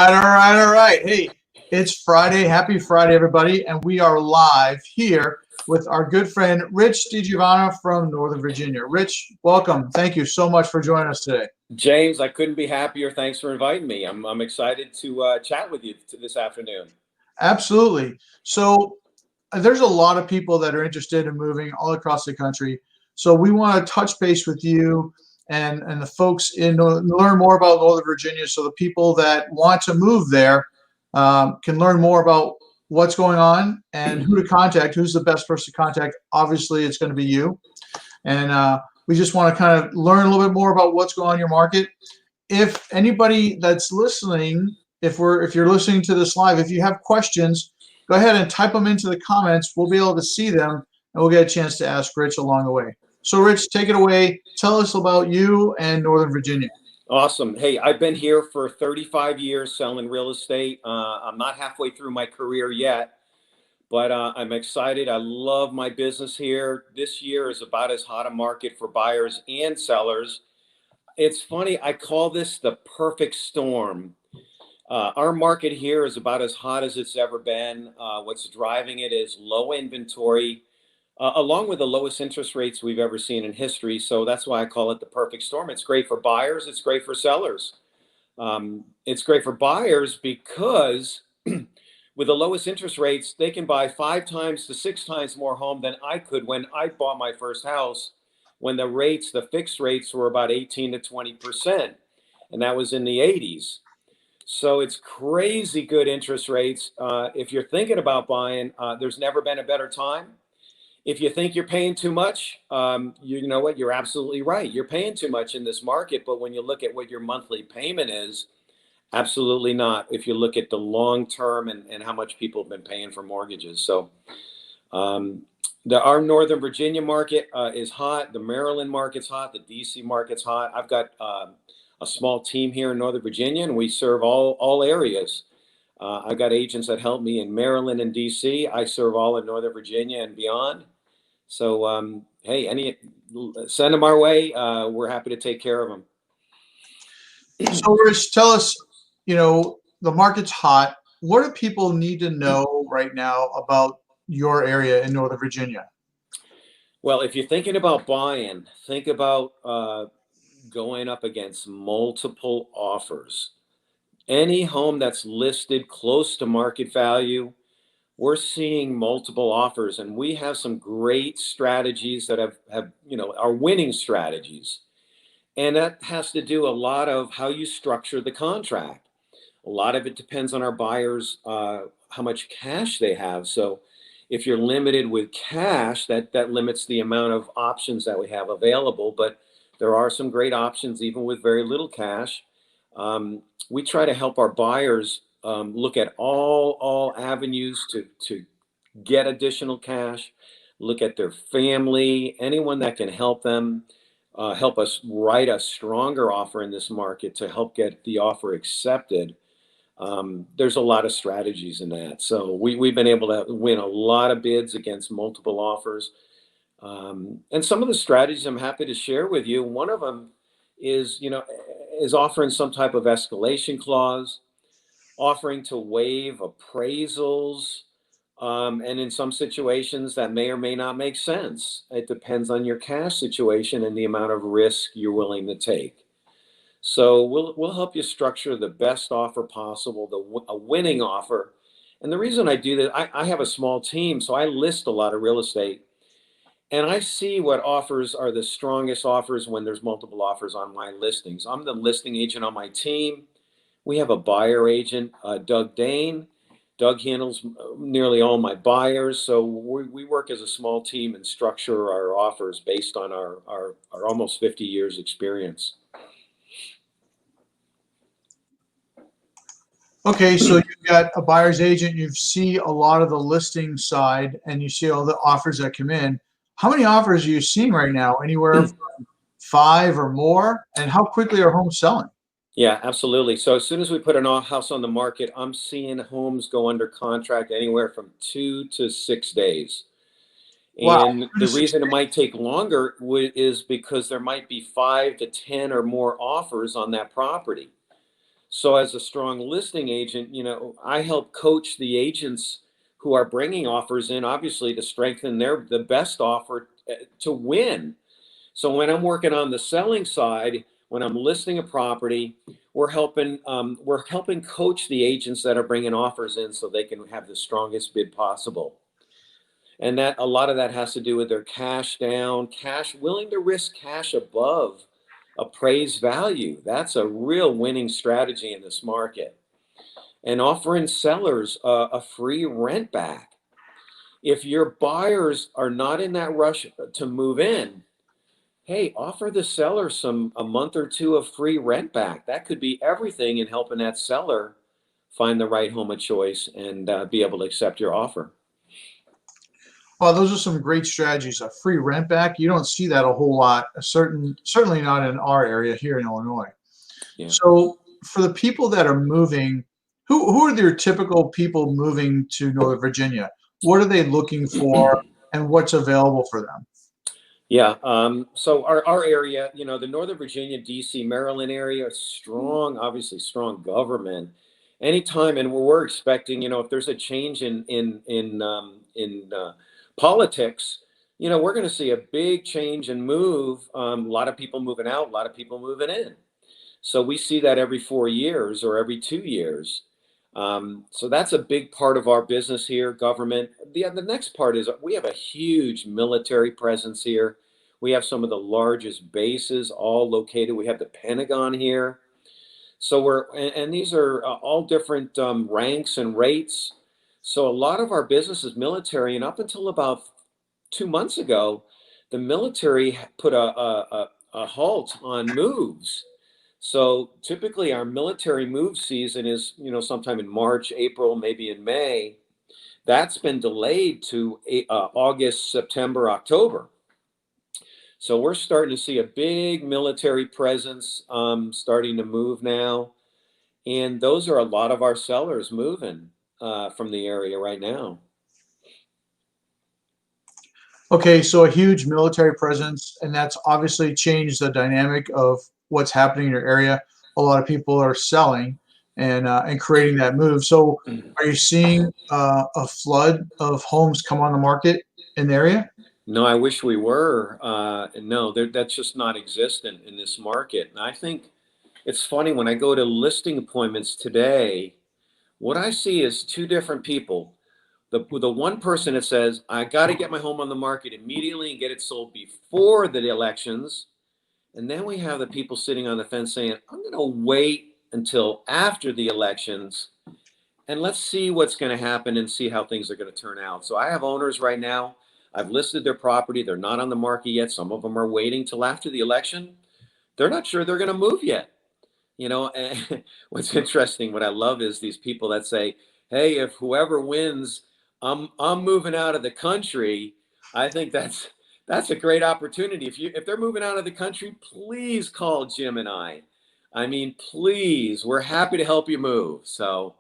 All right. Hey, it's Friday. Happy Friday, everybody. And we are live here with our good friend, Rich DiGiovanna from Northern Virginia. Rich, welcome. Thank you so much for joining us today. James, I couldn't be happier. Thanks for inviting me. I'm excited to chat with you this afternoon. Absolutely. So, there's a lot of people that are interested in moving all across the country. So, we want to touch base with you and the folks learn more about Northern Virginia so the people that want to move there can learn more about what's going on and who to contact, who's the best person to contact. Obviously, it's going to be you. And we just want to kind of learn a little bit more about what's going on in your market. If anybody that's listening, if you're listening to this live, if you have questions, go ahead and type them into the comments. We'll be able to see them, and we'll get a chance to ask Rich along the way. So, Rich, take it away. Tell us about you and Northern Virginia. Awesome. Hey, I've been here for 35 years selling real estate. I'm not halfway through my career yet, but I'm excited. I love my business here. This year is about as hot a market for buyers and sellers. It's funny, I call this the perfect storm. Our market here is about as hot as it's ever been. What's driving it is low inventory, along with the lowest interest rates we've ever seen in history. So that's why I call it the perfect storm. It's great for buyers. It's great for sellers. It's great for buyers because with the lowest interest rates, they can buy 5 times to 6 times more home than I could when I bought my first house, when the fixed rates were about 18 to 20%. And that was in the 80s. So it's crazy good interest rates. If you're thinking about buying, there's never been a better time. If you think you're paying too much, you know what? You're absolutely right. You're paying too much in this market. But when you look at what your monthly payment is, absolutely not. If you look at the long term and how much people have been paying for mortgages. So our Northern Virginia market is hot. The Maryland market's hot. The DC market's hot. I've got a small team here in Northern Virginia, and we serve all areas. I've got agents that help me in Maryland and DC. I serve all of Northern Virginia and beyond. So, hey, send them our way. We're happy to take care of them. So, Rich, tell us, the market's hot. What do people need to know right now about your area in Northern Virginia? Well, if you're thinking about buying, think about going up against multiple offers. Any home that's listed close to market value, we're seeing multiple offers, and we have some great strategies that are winning strategies. And that has to do a lot of how you structure the contract. A lot of it depends on our buyers, how much cash they have. So if you're limited with cash, that limits the amount of options that we have available. But there are some great options even with very little cash. We try to help our buyers look at all avenues to get additional cash, look at their family, anyone that can help them, help us write a stronger offer in this market to help get the offer accepted. There's a lot of strategies in that. So we've been able to win a lot of bids against multiple offers. And some of the strategies I'm happy to share with you. One of them is offering some type of escalation clause, offering to waive appraisals. And in some situations that may or may not make sense. It depends on your cash situation and the amount of risk you're willing to take. So we'll help you structure the best offer possible, a winning offer. And the reason I do that, I have a small team, so I list a lot of real estate. And I see what offers are the strongest offers when there's multiple offers on my listings. I'm the listing agent on my team. We have a buyer agent, Doug Dane. Doug handles nearly all my buyers. So we work as a small team and structure our offers based on our almost 50 years experience. Okay, so you've got a buyer's agent, you see a lot of the listing side, and you see all the offers that come in. How many offers are you seeing right now? Anywhere from 5 or more? And how quickly are homes selling? Yeah, absolutely. So as soon as we put an house on the market, I'm seeing homes go under contract anywhere from 2 to 6 days. Wow. And the reason it might take longer is because there might be 5 to 10 or more offers on that property. So as a strong listing agent, I help coach the agents who are bringing offers in, obviously to strengthen the best offer to win. So when I'm working on the selling side, when I'm listing a property, we're helping coach the agents that are bringing offers in so they can have the strongest bid possible. And that a lot of that has to do with their cash down, cash willing to risk cash above appraised value. That's a real winning strategy in this market. And offering sellers a free rent back. If your buyers are not in that rush to move in, hey, offer the seller a month or two of free rent back. That could be everything in helping that seller find the right home of choice and be able to accept your offer. Well, those are some great strategies. A free rent back, you don't see that a whole lot. Certainly not in our area here in Illinois. Yeah. So for the people that are moving, who are your typical people moving to Northern Virginia? What are they looking for, and what's available for them? Yeah. So our area, the Northern Virginia, DC, Maryland area, strong, obviously strong government. Anytime, and we're expecting, if there's a change in politics, we're going to see a big change and move. A lot of people moving out, a lot of people moving in. So we see that every 4 years or every 2 years. So that's a big part of our business here, government. The next part is we have a huge military presence here. We have some of the largest bases all located. We have the Pentagon here. So and these are all different ranks and rates. So a lot of our business is military. And up until about 2 months ago, the military put a halt on moves. So typically our military move season is, sometime in March, April, maybe in May. That's been delayed to August, September, October. So we're starting to see a big military presence starting to move now. And those are a lot of our sellers moving from the area right now. Okay, so a huge military presence, and that's obviously changed the dynamic of what's happening in your area. A lot of people are selling and creating that move. So, are you seeing a flood of homes come on the market in the area? No, I wish we were. No, that's just not existent in this market. And I think it's funny when I go to listing appointments today, what I see is two different people. The one person that says, I got to get my home on the market immediately and get it sold before the elections. And then we have the people sitting on the fence saying, I'm going to wait until after the elections and let's see what's going to happen and see how things are going to turn out. So I have owners right now. I've listed their property. They're not on the market yet. Some of them are waiting till after the election. They're not sure they're going to move yet. And what's interesting, what I love is these people that say, hey, if whoever wins, I'm moving out of the country. I think that's a great opportunity. If they're moving out of the country, please call Jim and I. I mean, please, we're happy to help you move. So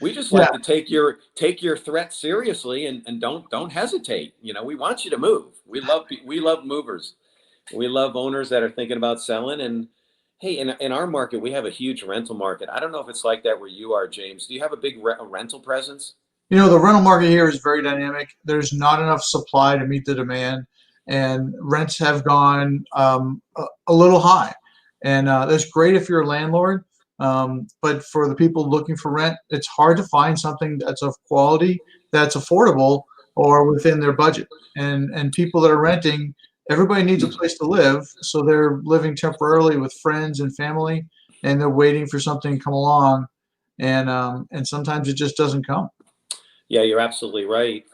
we just Yeah, like to take your threat seriously and don't hesitate. We want you to move. We love movers. We love owners that are thinking about selling. And hey, in our market, we have a huge rental market. I don't know if it's like that where you are, James. Do you have a big rental presence? the rental market here is very dynamic. There's not enough supply to meet the demand, and rents have gone a little high. And that's great if you're a landlord, but for the people looking for rent, it's hard to find something that's of quality, that's affordable, or within their budget. And people that are renting, everybody needs a place to live, so they're living temporarily with friends and family, and they're waiting for something to come along, and sometimes it just doesn't come. Yeah, you're absolutely right.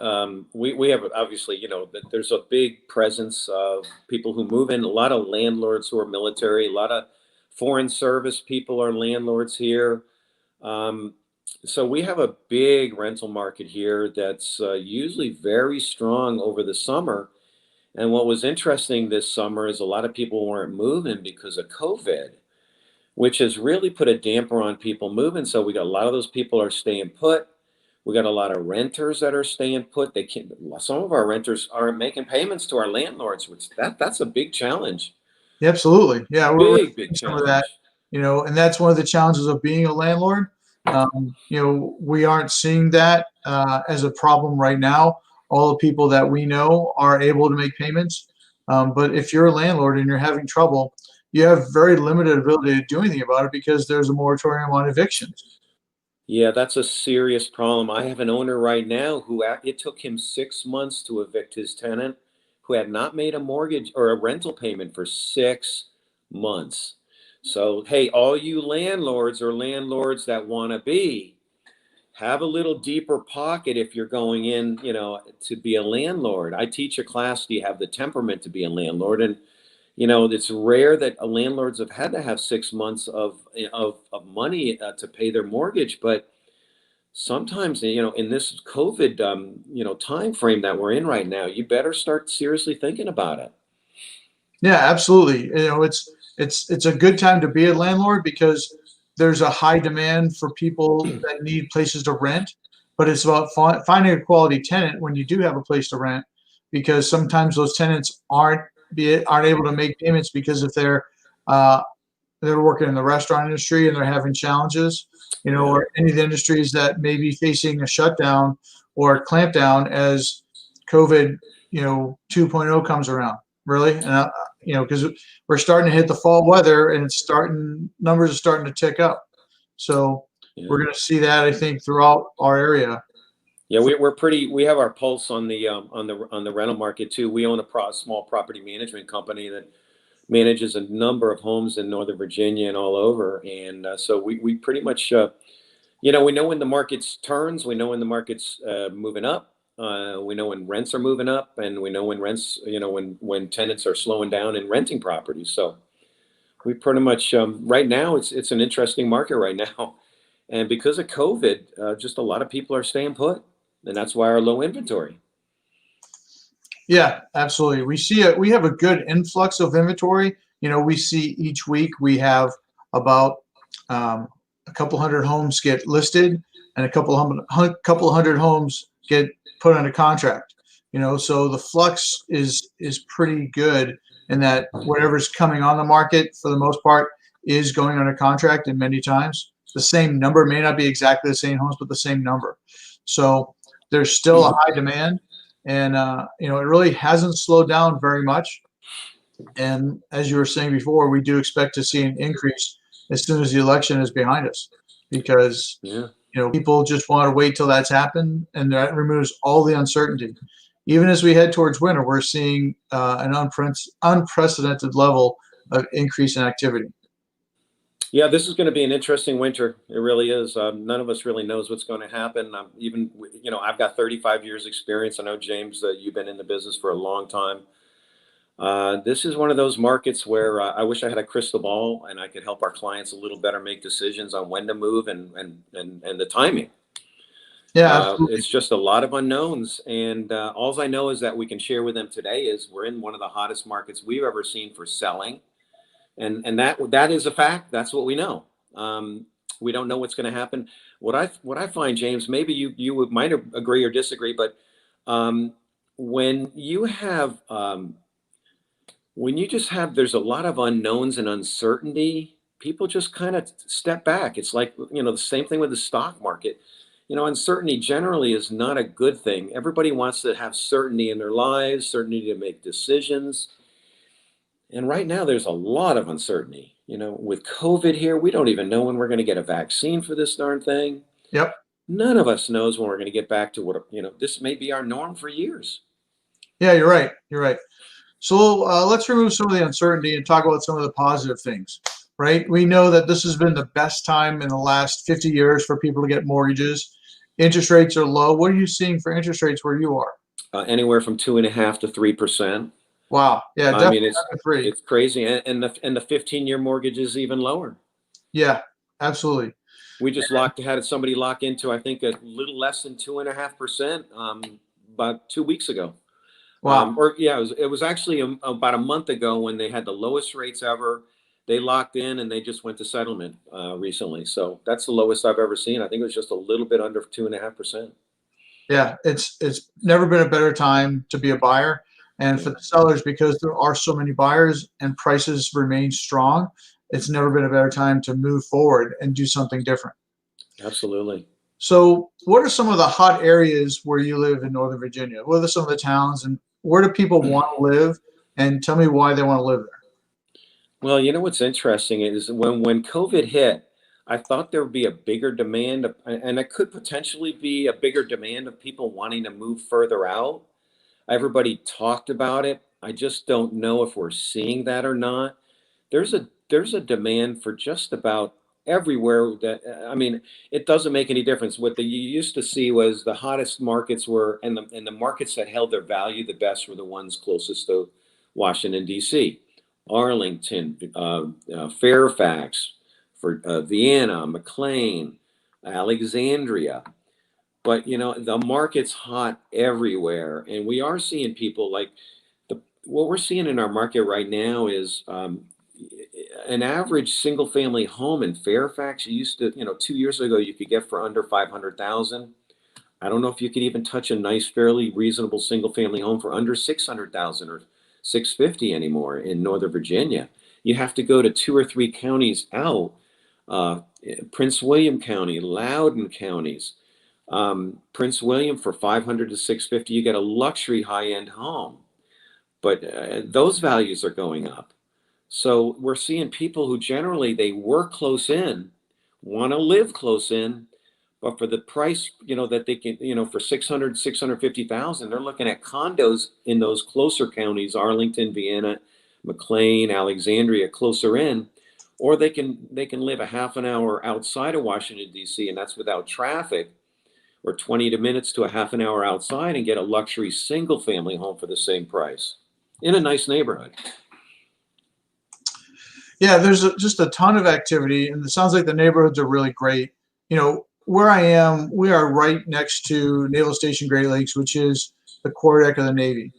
We have obviously, there's a big presence of people who move in, a lot of landlords who are military, a lot of foreign service people are landlords here. Um, so we have a big rental market here that's usually very strong over the summer. And what was interesting this summer is a lot of people weren't moving because of COVID, which has really put a damper on people moving. So we got a lot of those people are staying put. We got a lot of renters that are staying put. They can't. Some of our renters aren't making payments to our landlords, which that's a big challenge. Yeah, absolutely. Yeah, we're Big seeing some of that challenge. And that's one of the challenges of being a landlord. We aren't seeing that as a problem right now. All the people that we know are able to make payments. But if you're a landlord and you're having trouble, you have very limited ability to do anything about it because there's a moratorium on evictions. Yeah, that's a serious problem. I have an owner right now it took him 6 months to evict his tenant who had not made a mortgage or a rental payment for 6 months. So, hey, all you landlords or landlords that want to have a little deeper pocket if you're going in, to be a landlord. I teach a class, do you have the temperament to be a landlord? And it's rare that landlords have had to have 6 months of money to pay their mortgage, but sometimes, in this COVID, time frame that we're in right now, you better start seriously thinking about it. Yeah, absolutely. It's a good time to be a landlord because there's a high demand for people that need places to rent, but it's about finding a quality tenant when you do have a place to rent, because sometimes those tenants aren't able to make payments because if uh, they're working in the restaurant industry and they're having challenges, Yeah. or any of the industries that may be facing a shutdown or a clampdown as COVID, 2.0 comes around, really. And, because we're starting to hit the fall weather and numbers are starting to tick up. So we're Yeah. going to see that, I think, throughout our area. Yeah, we have our pulse on the rental market too. We own a small property management company that manages a number of homes in Northern Virginia and all over. And so we pretty much, we know when the market's turns, we know when the market's moving up, we know when rents are moving up, and we know when rents, when tenants are slowing down and renting properties. So we pretty much, right now, it's an interesting market right now. And because of COVID, just a lot of people are staying put, and that's why our low inventory. Yeah, absolutely. We have a good influx of inventory. We see each week we have about a couple hundred homes get listed and a couple hundred homes get put under contract. So the flux is pretty good in that whatever's coming on the market for the most part is going under contract, and many times the same number may not be exactly the same homes, but the same number. So there's still a high demand, and it really hasn't slowed down very much. And as you were saying before, we do expect to see an increase as soon as the election is behind us, because Yeah. people just want to wait till that's happened, and that removes all the uncertainty. Even as we head towards winter, we're seeing an unprecedented level of increase in activity. Yeah, this is going to be an interesting winter. It really is. None of us really knows what's going to happen. I've got 35 years experience. I know, James, that you've been in the business for a long time. This is one of those markets where I wish I had a crystal ball and I could help our clients a little better make decisions on when to move and the timing. Yeah, absolutely. It's just a lot of unknowns, and all I know is that we can share with them today is we're in one of the hottest markets we've ever seen for selling. And that is a fact. That's what we know. We don't know what's going to happen. What I find, James, maybe you might agree or disagree, but when you have when you just have there's a lot of unknowns and uncertainty, people just kind of step back. It's like the same thing with the stock market. Uncertainty generally is not a good thing. Everybody wants to have certainty in their lives, certainty to make decisions. And right now, there's a lot of uncertainty. With COVID here, we don't even know when we're going to get a vaccine for this darn thing. Yep. None of us knows when we're going to get back to what, this may be our norm for years. Yeah, you're right. You're right. So let's remove some of the uncertainty and talk about some of the positive things, right? We know that this has been the best time in the last 50 years for people to get mortgages. Interest rates are low. What are you seeing for interest rates where you are? Anywhere from 2.5 to 3%. Wow. Yeah, I definitely mean, under three. it's crazy, and the 15-year mortgage is even lower. Yeah, absolutely. We just had somebody lock into, I think, a little less than 2.5% about 2 weeks ago. Wow. It was actually about a month ago when they had the lowest rates ever. They locked in and they just went to settlement recently. So that's the lowest I've ever seen. I think it was just a little bit under 2.5%. Yeah, it's never been a better time to be a buyer. And for the sellers, because there are so many buyers and prices remain strong, it's never been a better time to move forward and do something different. Absolutely. So what are some of the hot areas where you live in Northern Virginia? What are some of the towns, and where do people want to live? And tell me why they want to live there. Well, you know what's interesting is when COVID hit, I thought there would be a bigger demand of, and it could potentially be a bigger demand of people wanting to move further out. Everybody talked about it. I just don't know if we're seeing that or not. There's a demand for just about everywhere. That I mean, it doesn't make any difference. What you used to see was the hottest markets were, and the markets that held their value the best were the ones closest to Washington D.C., Arlington, Fairfax, for Vienna, McLean, Alexandria. But the market's hot everywhere, and we are seeing people like what we're seeing in our market right now is an average single family home in Fairfax. You used to, 2 years ago, you could get for under 500,000. I don't know if you could even touch a nice, fairly reasonable single family home for under 600,000 or 650 anymore in Northern Virginia. You have to go to 2 or 3 counties out, uh, Prince William County, Loudoun counties. Prince William for 500 to 650, you get a luxury high-end home, but those values are going up. So we're seeing people who generally they work close in, want to live close in, but for the price, that they can, for 600, 650,000, they're looking at condos in those closer counties, Arlington, Vienna, McLean, Alexandria, closer in, or they can live a half an hour outside of Washington, D.C., and that's without traffic, or 20 minutes to a half an hour outside and get a luxury single family home for the same price in a nice neighborhood. Yeah, there's just a ton of activity, and it sounds like the neighborhoods are really great. Where I am, we are right next to Naval Station Great Lakes, which is the quarterdeck of the Navy.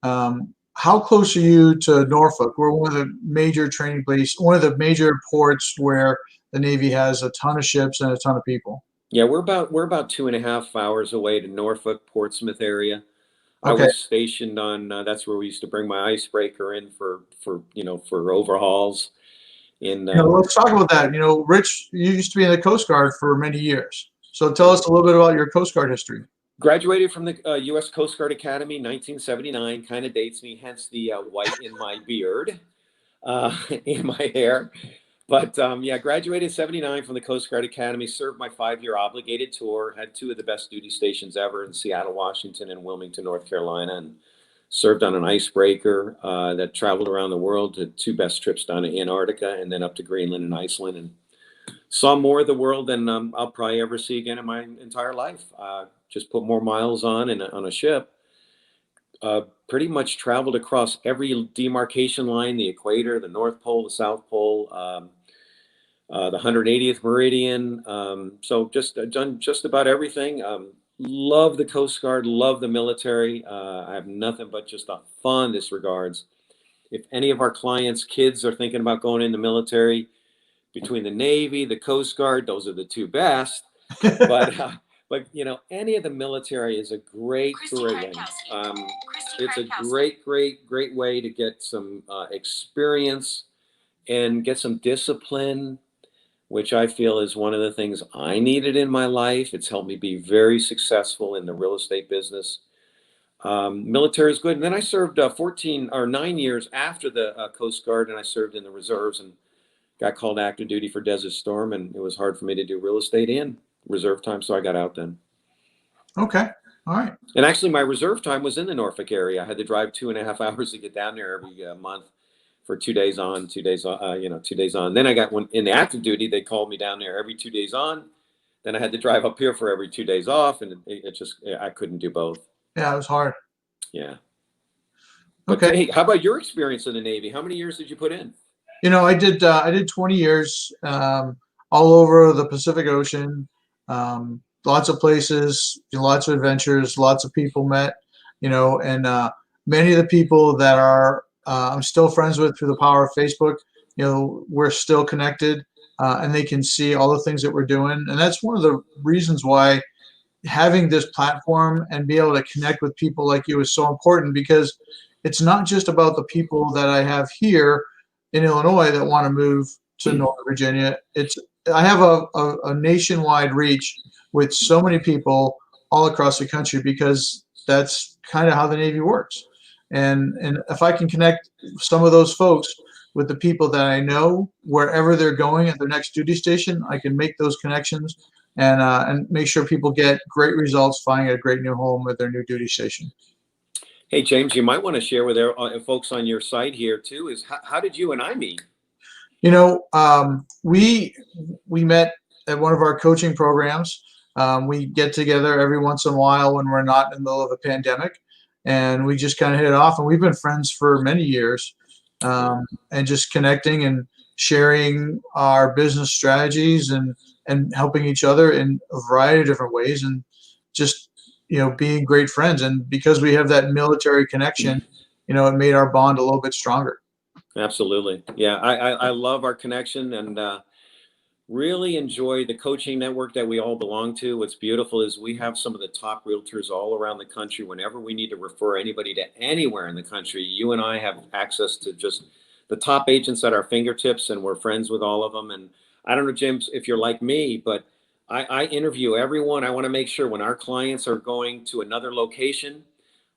How close are you to Norfolk? We're one of the major training places, one of the major ports where the Navy has a ton of ships and a ton of people. Yeah, we're about 2.5 hours away to Norfolk, Portsmouth area. I Okay. was stationed on that's where we used to bring my icebreaker in for overhauls in Let's talk about that. Rich, you used to be in the Coast Guard for many years. So tell us a little bit about your Coast Guard history. graduated from the U.S. Coast Guard Academy 1979. Kind of dates me, hence the white in my beard, in my hair. But yeah, graduated 79 from the Coast Guard Academy, served my 5-year obligated tour, had 2 of the best duty stations ever in Seattle, Washington, and Wilmington, North Carolina, and served on an icebreaker that traveled around the world, to 2 best trips down to Antarctica and then up to Greenland and Iceland, and saw more of the world than I'll probably ever see again in my entire life. Just put more miles on a ship. Pretty much traveled across every demarcation line, the equator, the North Pole, the South Pole, the 180th meridian. So just done just about everything. Love the Coast Guard, love the military. I have nothing but just the fondest regards. If any of our clients' kids are thinking about going in the military, between the Navy, the Coast Guard, those are the 2 best. But any of the military is a great way. It's a great way to get some experience and get some discipline, which I feel is one of the things I needed in my life. It's helped me be very successful in the real estate business. Military is good. And then I served 14 or 9 years after the Coast Guard, and I served in the reserves and got called active duty for Desert Storm, and it was hard for me to do real estate and reserve time, so I got out then. Okay. All right. And actually, my reserve time was in the Norfolk area. I had to drive 2.5 hours to get down there every month for 2 days on, 2 days, 2 days on. Then I got one in the active duty. They called me down there every 2 days on. Then I had to drive up here for every 2 days off, and it just I couldn't do both. Yeah, it was hard. Yeah. But Okay. hey, how about your experience in the Navy? How many years did you put in? I did 20 years all over the Pacific Ocean, lots of places, lots of adventures, lots of people met, and many of the people that are I'm still friends with through the power of Facebook. We're still connected, and they can see all the things that we're doing, and that's one of the reasons why having this platform and be able to connect with people like you is so important, because it's not just about the people that I have here in Illinois that want to move to Northern Virginia. I have a nationwide reach with so many people all across the country because that's kind of how the Navy works. And if I can connect some of those folks with the people that I know wherever they're going at their next duty station, I can make those connections and make sure people get great results finding a great new home at their new duty station. Hey, James, you might want to share with our folks on your site here too, is how did you and I meet? You know, we met at one of our coaching programs. We get together every once in a while when we're not in the middle of a pandemic, and we just kind of hit it off. And we've been friends for many years, and just connecting and sharing our business strategies and helping each other in a variety of different ways, and just being great friends. And because we have that military connection, it made our bond a little bit stronger. Absolutely. Yeah, I love our connection and really enjoy the coaching network that we all belong to. What's beautiful is we have some of the top realtors all around the country. Whenever we need to refer anybody to anywhere in the country, you and I have access to just the top agents at our fingertips, and we're friends with all of them. And I don't know, James, if you're like me, but I interview everyone. I want to make sure when our clients are going to another location,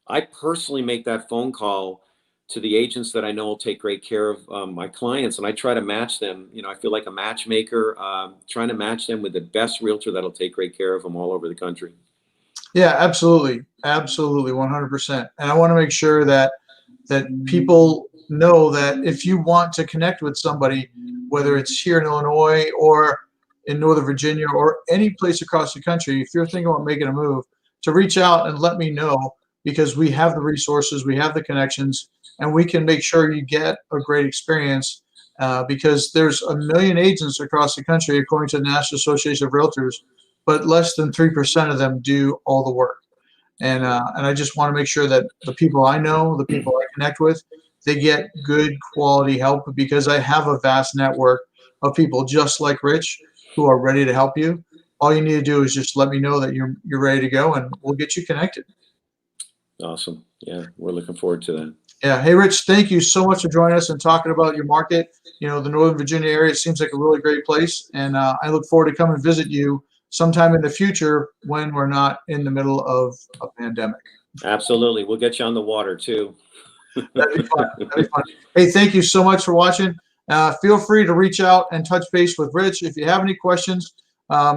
I personally make that phone call to the agents that I know will take great care of my clients, and I try to match them. I feel like a matchmaker, trying to match them with the best realtor that'll take great care of them all over the country. Yeah, absolutely, absolutely, 100%. And I want to make sure that people know that if you want to connect with somebody, whether it's here in Illinois or in Northern Virginia or any place across the country, if you're thinking about making a move, to reach out and let me know, because we have the resources, we have the connections, and we can make sure you get a great experience, because there's a million agents across the country, according to the National Association of Realtors, but less than 3% of them do all the work. And I just want to make sure that the people I know, the people I connect with, they get good quality help, because I have a vast network of people just like Rich who are ready to help you. All you need to do is just let me know that you're ready to go, and we'll get you connected. Awesome. Yeah, we're looking forward to that. Yeah. Hey, Rich, thank you so much for joining us and talking about your market. The Northern Virginia area seems like a really great place, and I look forward to coming and visit you sometime in the future when we're not in the middle of a pandemic. Absolutely. We'll get you on the water too. That'd be fun. That'd be fun. Hey, thank you so much for watching. Feel free to reach out and touch base with Rich. If you have any questions,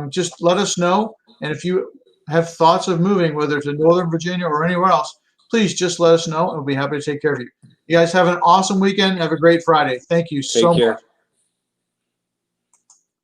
just let us know. And if you have thoughts of moving, whether to Northern Virginia or anywhere else, please just let us know, and we'll be happy to take care of you. You guys have an awesome weekend. Have a great Friday. Thank you so much.